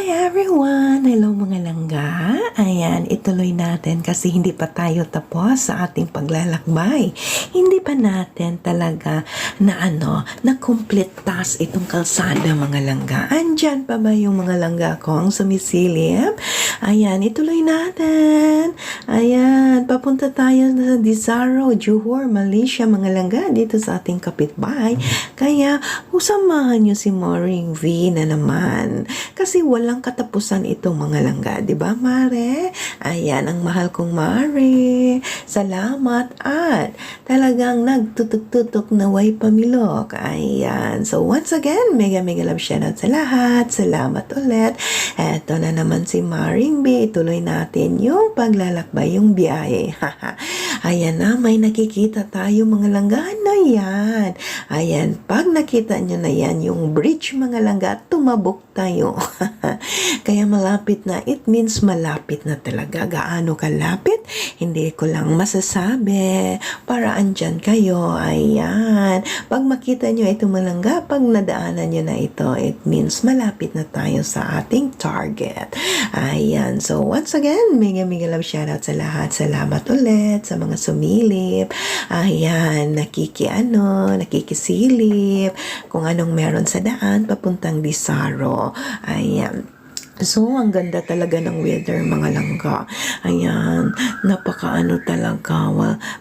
Hi everyone! Hello mga langga! Ayan, ituloy natin kasi hindi pa tayo tapos sa ating paglalakbay. Hindi pa natin talaga na complete task itong kalsada mga langga. Andyan pa ba yung mga langga kong sumisilip? Ayan, ituloy natin. Ayan, papunta tayo sa Desaru, Johor, Malaysia mga langga dito sa ating kapitbahay. Kaya, usamahan nyo si Maring V na naman. Kasi walang katapusan itong mga langga, di ba Mare? Ayan, ang mahal kong Mare. Salamat at talagang nagtutok-tutok na way pamilok. Ayan. So once again, mega love shoutout sa lahat. Salamat ulit. Eto na naman si Maring B. Ituloy natin yung paglalakbay, yung biyahe. Ayan na, may nakikita tayo mga langga na yan. Ayan, pag nakita nyo na yan, yung bridge mga langga, tumabok tayo. Kaya malapit na, it means malapit na talaga. Gaano kalapit? Hindi ko lang masasabi. Para andyan kayo. Ayan. Pag makita nyo ito malangga, pag nadaanan nyo na ito, it means malapit na tayo sa ating target. Ayan. So, once again, mega love shoutout sa lahat. Salamat ulit sa mga sumilip. Ayan. Nakikisilip. Kung anong meron sa daan, papuntang Desaru. Ayan. So, ang ganda talaga ng weather mga langga. Ayan, napakaano talaga.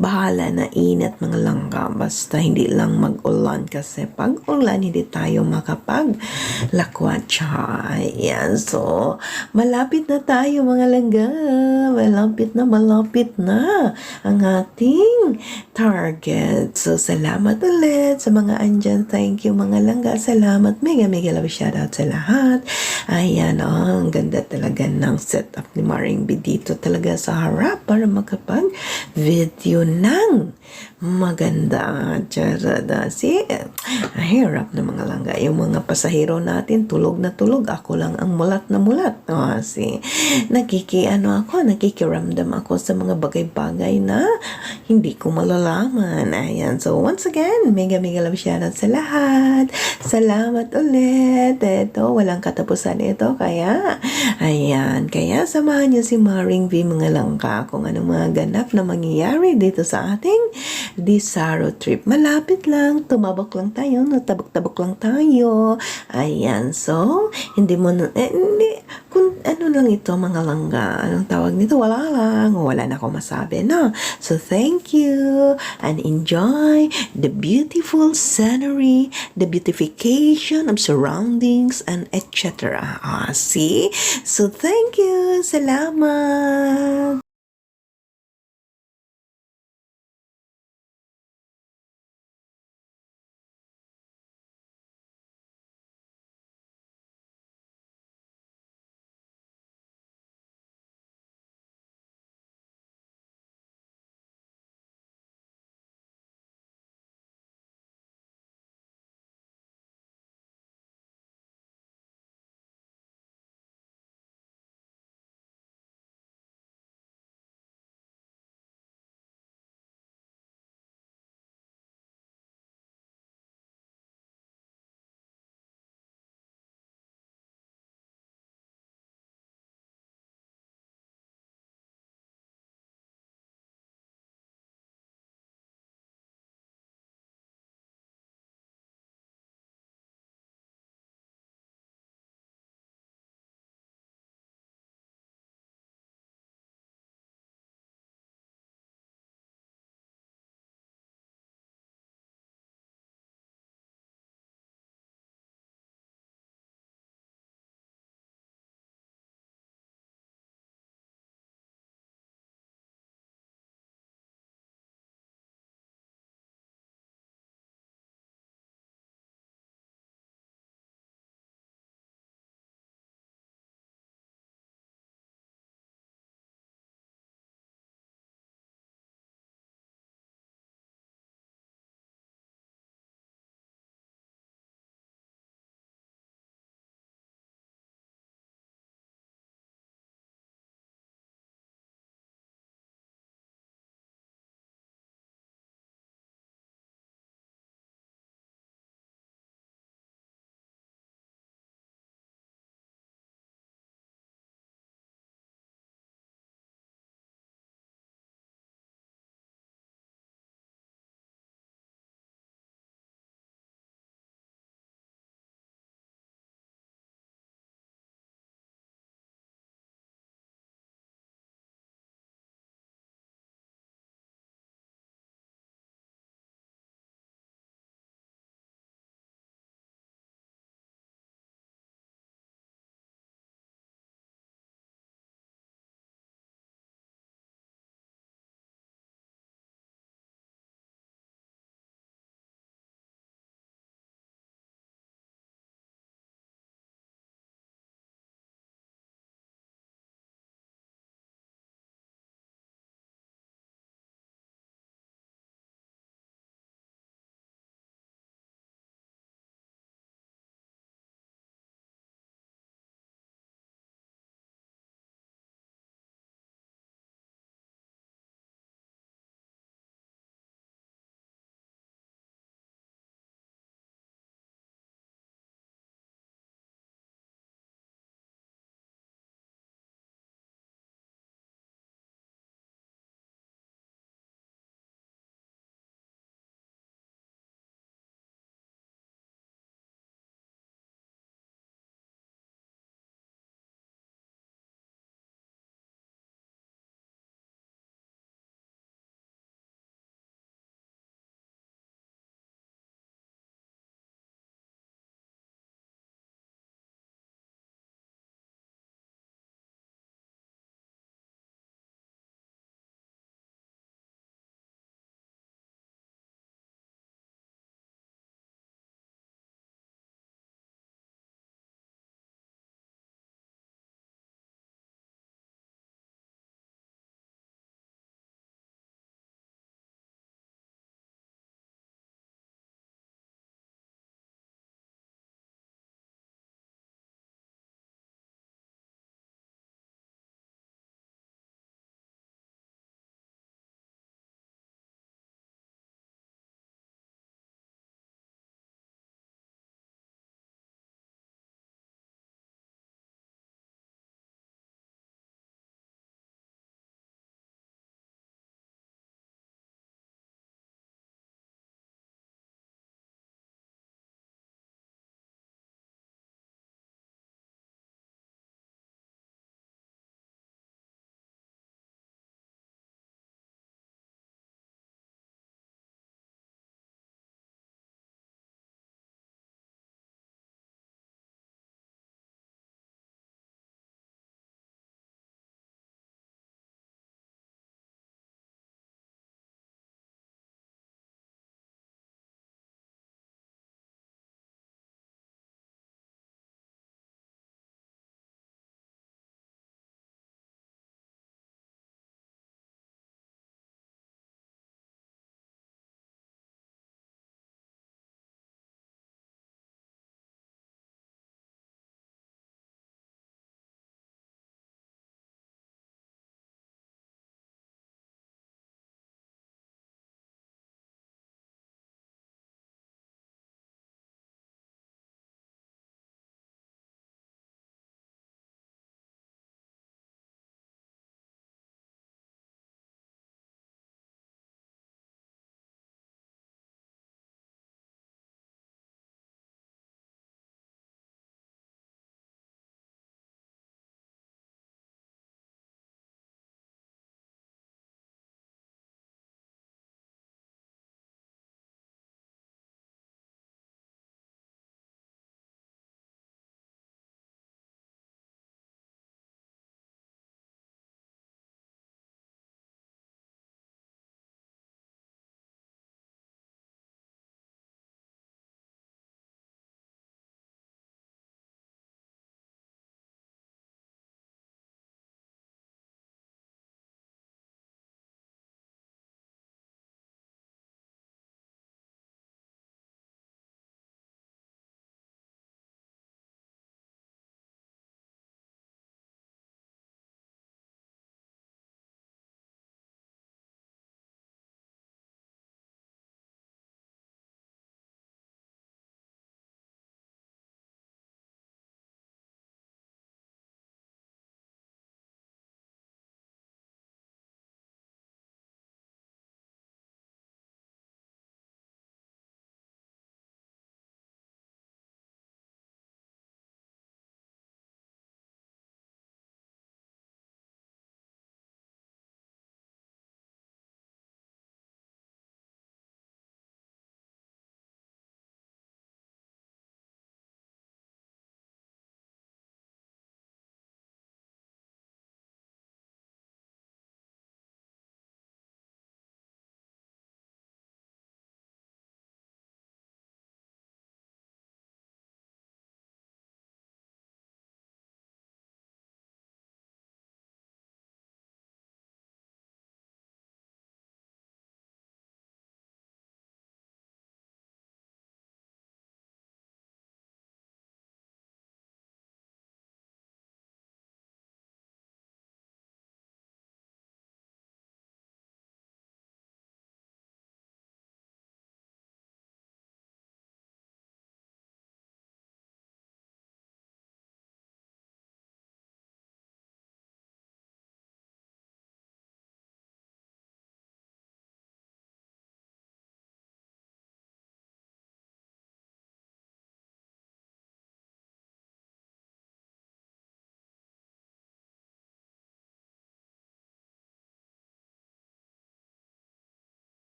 Bahala na init mga langga. Basta hindi lang mag-ulan kasi pag ulan hindi tayo makapag-lakwatsa. Ayan, so malapit na tayo mga langga. Malapit na ang ating target. So, salamat ulit sa mga andyan. Thank you mga langga. Salamat. Mega love shoutout sa lahat. Ayan, ang ganda talaga ng setup ni Maring B dito talaga sa harap para makapag-video ng maganda. Charada. See, hirap na mga langga. Yung mga pasahero natin, tulog na tulog. Ako lang ang mulat na mulat. See, nakikiramdam ako sa mga bagay-bagay na hindi ko malalaman. Ayan. So, once again, mega love shoutout sa lahat. Salamat ulit. Ito, walang katapusan ito. Kaya, ayan. Kaya, samahan niyo si Maring V mga langka kung anong mga ganap na mangyayari dito sa ating Desaru trip. Malapit lang. Tumabok lang tayo. Tabok-tabok lang tayo. Ayan. So, hindi mo hindi. Kung ano lang ito mga langga. Anong tawag nito? Wala lang. Wala na akong masabi, no? So, thank you and enjoy the beautiful scenery, the beautification of surroundings, and etc. See? So, thank you. Salamat.